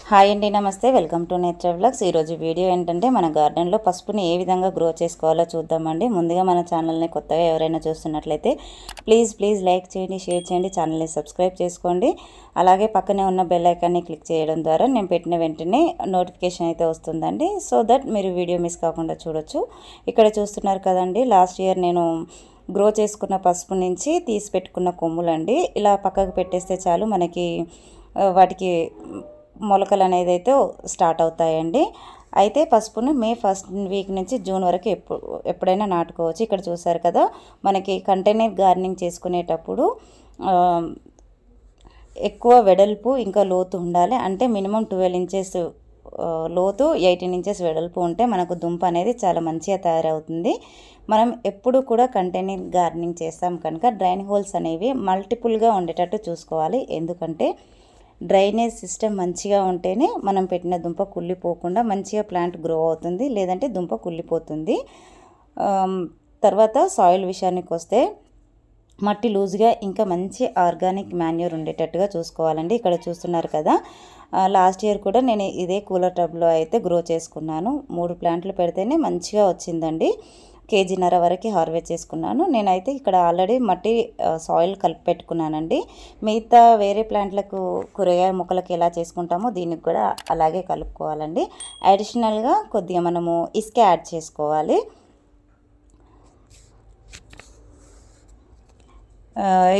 Hi అండి, నమస్తే. Welcome to nature vlogs. ఈరోజు వీడియో ఏంటంటే మన గార్డెన్లో పసుపుని ఏ విధంగా గ్రో చేసుకోవాలో చూద్దామండి. ముందుగా మన ఛానల్ని కొత్తగా ఎవరైనా చూస్తున్నట్లయితే ప్లీజ్ లైక్ చేయండి, షేర్ చేయండి, ఛానల్ని సబ్స్క్రైబ్ చేసుకోండి. అలాగే పక్కనే ఉన్న బెల్ ఐకాన్ని క్లిక్ చేయడం ద్వారా నేను పెట్టిన వెంటనే నోటిఫికేషన్ అయితే వస్తుందండి. సో దట్ మీరు వీడియో మిస్ కాకుండా చూడొచ్చు. ఇక్కడ చూస్తున్నారు కదండి, లాస్ట్ ఇయర్ నేను గ్రో చేసుకున్న పసుపు నుంచి తీసి పెట్టుకున్న కొమ్ములండి. ఇలా పక్కకు పెట్టేస్తే చాలు, మనకి వాటికి మొలకలు అనేది అయితే స్టార్ట్ అవుతాయండి. అయితే పసుపును మే 1st వీక్ నుంచి జూన్ వరకు ఎప్పుడైనా నాటుకోవచ్చు. ఇక్కడ చూసారు కదా, మనకి కంటైనర్ గార్డెనింగ్ చేసుకునేటప్పుడు ఎక్కువ వెడల్పు ఇంకా లోతు ఉండాలి. అంటే మినిమం 12 ఇంచెస్ లోతు, 18 ఇంచెస్ వెడల్పు ఉంటే మనకు దుంప అనేది చాలా మంచిగా తయారవుతుంది. మనం ఎప్పుడు కూడా కంటైనర్ గార్డెనింగ్ చేస్తాం కనుక డ్రైన్ హోల్స్ అనేవి మల్టిపుల్గా ఉండేటట్టు చూసుకోవాలి. ఎందుకంటే డ్రైనేజ్ సిస్టమ్ మంచిగా ఉంటేనే మనం పెట్టిన దుంప కుళ్ళిపోకుండా మంచిగా ప్లాంట్ గ్రో అవుతుంది, లేదంటే దుంప కుళ్ళిపోతుంది. తర్వాత సాయిల్ విషయానికి వస్తే మట్టి లూజ్గా ఇంకా మంచి ఆర్గానిక్ మాన్యూర్ ఉండేటట్టుగా చూసుకోవాలండి. ఇక్కడ చూస్తున్నారు కదా, లాస్ట్ ఇయర్ కూడా నేను ఇదే కూలర్ టబ్లో అయితే గ్రో చేసుకున్నాను. 3 ప్లాంట్లు పెడితేనే మంచిగా వచ్చిందండి. 1.5 kg వరకు హార్వెస్ట్ చేసుకున్నాను. నేనైతే ఇక్కడ ఆల్రెడీ మట్టి సాయిల్ కలిపి పెట్టుకున్నానండి. మిగతా వేరే ప్లాంట్లకు, కూరగాయ మొక్కలకు ఎలా చేసుకుంటామో దీనికి కూడా అలాగే కలుపుకోవాలండి. అడిషనల్గా కొద్దిగా మనము ఇసుక యాడ్ చేసుకోవాలి.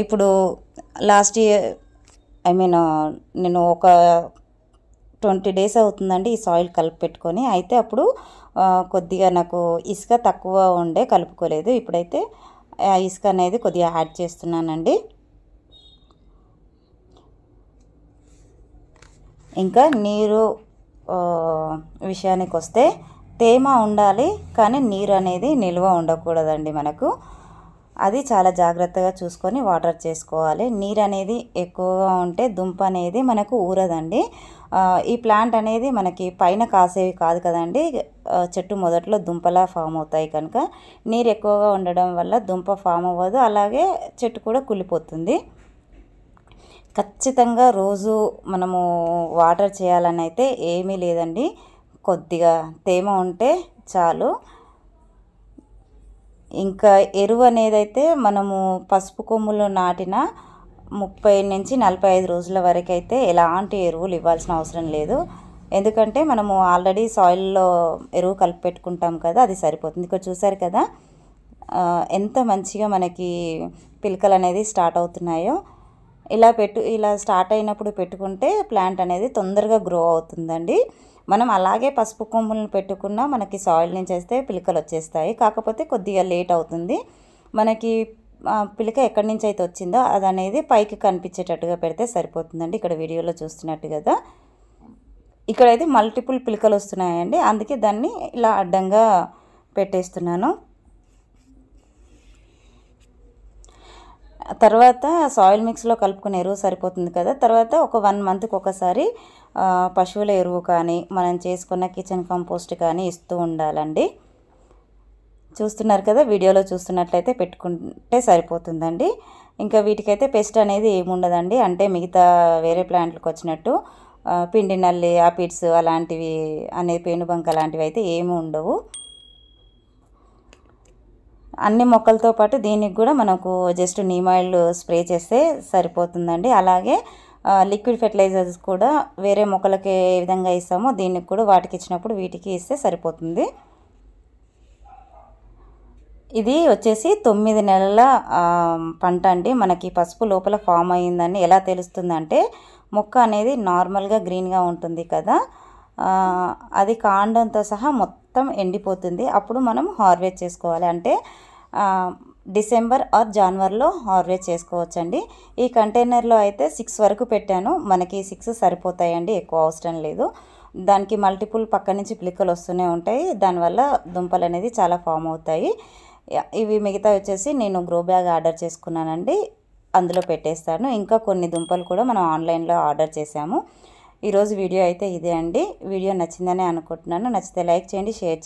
ఇప్పుడు లాస్ట్ ఇయర్ నేను ఒక 20 days అవుతుందండి ఈ సాయిల్ కలిపి పెట్టుకొని. అయితే అప్పుడు కొద్దిగా నాకు ఇసుక తక్కువ ఉండే, కలుపుకోలేదు. ఇప్పుడైతే ఆ ఇసుక అనేది కొద్దిగా యాడ్ చేస్తున్నానండి. ఇంకా నీరు విషయానికి వస్తే తేమ ఉండాలి, కానీ నీరు అనేది నిల్వ ఉండకూడదండి. మనకు అది చాలా జాగ్రత్తగా చూసుకొని వాటర్ చేసుకోవాలి. నీరు అనేది ఎక్కువగా ఉంటే దుంప అనేది మనకు ఊరదండి. ఈ ప్లాంట్ అనేది మనకి పైన కాసేవి కాదు కదండి, చెట్టు మొదట్లో దుంపలా ఫామ్ అవుతాయి కనుక నీరు ఎక్కువగా ఉండడం వల్ల దుంప ఫామ్ అవ్వదు, అలాగే చెట్టు కూడా కుళ్ళిపోతుంది. ఖచ్చితంగా రోజు మనము వాటర్ చేయాలని అయితే ఏమీ లేదండి, కొద్దిగా తేమ ఉంటే చాలు. ఇంకా ఎరువు అనేది అయితే మనము పసుపు కొమ్ములు నాటిన 30 నుంచి 45 రోజుల వరకు అయితే ఎలాంటి ఎరువులు ఇవ్వాల్సిన అవసరం లేదు. ఎందుకంటే మనము ఆల్రెడీ సాయిల్లో ఎరువు కలిపి పెట్టుకుంటాం కదా, అది సరిపోతుంది. ఇక్కడ చూసారు కదా ఎంత మంచిగా మనకి పిలకలు అనేది స్టార్ట్ అవుతున్నాయో. ఇలా స్టార్ట్ అయినప్పుడు పెట్టుకుంటే ప్లాంట్ అనేది తొందరగా గ్రో అవుతుందండి. మనం అలాగే పసుపు కొమ్ములను పెట్టుకున్నా మనకి సాయిల్ నుంచి వేస్తే పిలకలు వచ్చేస్తాయి. కాకపోతే కొద్దిగా లేట్ అవుతుంది. మనకి పిలక ఎక్కడి నుంచి అయితే వచ్చిందో అది అనేది పైకి కనిపించేటట్టుగా పెడితే సరిపోతుందండి. ఇక్కడ వీడియోలో చూస్తున్నట్టు కదా, ఇక్కడైతే మల్టిపుల్ పిలకలు వస్తున్నాయండి, అందుకే దాన్ని ఇలా అడ్డంగా పెట్టేస్తున్నాను. తర్వాత సాయిల్ మిక్స్లో కలుపుకునే ఎరువు సరిపోతుంది కదా. తర్వాత ఒక 1 monthకి ఒకసారి పశువుల ఎరువు కానీ మనం చేసుకున్న కిచెన్ కంపోస్ట్ కానీ ఇస్తూ ఉండాలండి. చూస్తున్నారు కదా, వీడియోలో చూస్తున్నట్లయితే పెట్టుకుంటే సరిపోతుందండి. ఇంకా వీటికైతే పెస్ట్ అనేది ఏముండదండి. అంటే మిగతా వేరే ప్లాంట్లకు వచ్చినట్టు పిండి నల్లి, ఆపిడ్స్ అలాంటివి పేనుబంక అలాంటివి అయితే ఏమి ఉండవు. అన్ని మొక్కలతో పాటు దీనికి కూడా మనకు జస్ట్ నీమ్ ఆయిల్ స్ప్రే చేస్తే సరిపోతుందండి. అలాగే లిక్విడ్ ఫెర్టిలైజర్స్ కూడా వేరే మొక్కలకి ఏ విధంగా ఇస్తామో దీనికి కూడా వాటికి ఇచ్చినప్పుడు వీటికి ఇస్తే సరిపోతుంది. ఇది వచ్చేసి 9 నెలల పంట అండి. మనకి పసుపు లోపల ఫామ్ అయ్యిందని ఎలా తెలుస్తుందంటే, మొక్క అనేది నార్మల్గా గ్రీన్గా ఉంటుంది కదా, అది కాండంతో సహా మొత్తం ఎండిపోతుంది. అప్పుడు మనం హార్వెస్ట్ చేసుకోవాలి. అంటే డిసెంబర్ ఆర్ జనవరిలో హార్వెస్ట్ చేసుకోవచ్చండి. ఈ కంటైనర్లో అయితే 6 వరకు పెట్టాను, మనకి 6 సరిపోతాయండి, ఎక్కువ అవసరం లేదు. దానికి మల్టిపుల్ పక్క నుంచి పిలకలు వస్తూనే ఉంటాయి, దానివల్ల దుంపలు అనేది చాలా ఫామ్ అవుతాయి. ఇవి మిగతా వచ్చేసి నేను గ్రో బ్యాగ్ ఆర్డర్ చేసుకున్నానండి, అందులో పెట్టేస్తాను. ఇంకా కొన్ని దుంపలు కూడా మనం ఆన్లైన్లో ఆర్డర్ చేసాము. ఈరోజు వీడియో అయితే ఇదే అండి. వీడియో నచ్చిందని అనుకుంటున్నాను. నచ్చితే లైక్ చేయండి, షేర్ చేయండి.